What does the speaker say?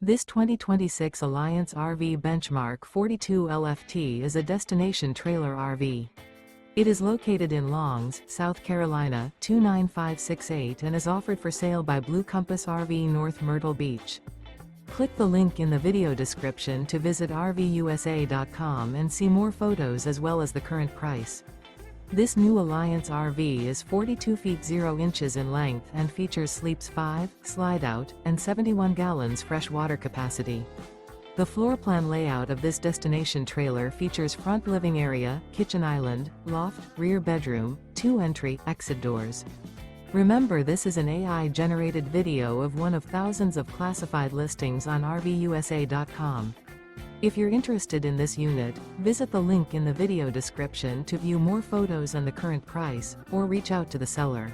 This 2026 Alliance RV Benchmark 42 LFT is a destination trailer RV. It is located in Longs, South Carolina 29568 and is offered for sale by Blue Compass RV North Myrtle Beach. Click the link in the video description to visit RVUSA.com and see more photos as well as the current price. This new Alliance RV is 42 feet 0 inches in length and features sleeps 5, slide-out, and 71 gallons fresh water capacity. The floor plan layout of this destination trailer features front living area, kitchen island, loft, rear bedroom, 2 entry/exit doors. Remember, this is an AI-generated video of one of thousands of classified listings on RVUSA.com. If you're interested in this unit, visit the link in the video description to view more photos and the current price, or reach out to the seller.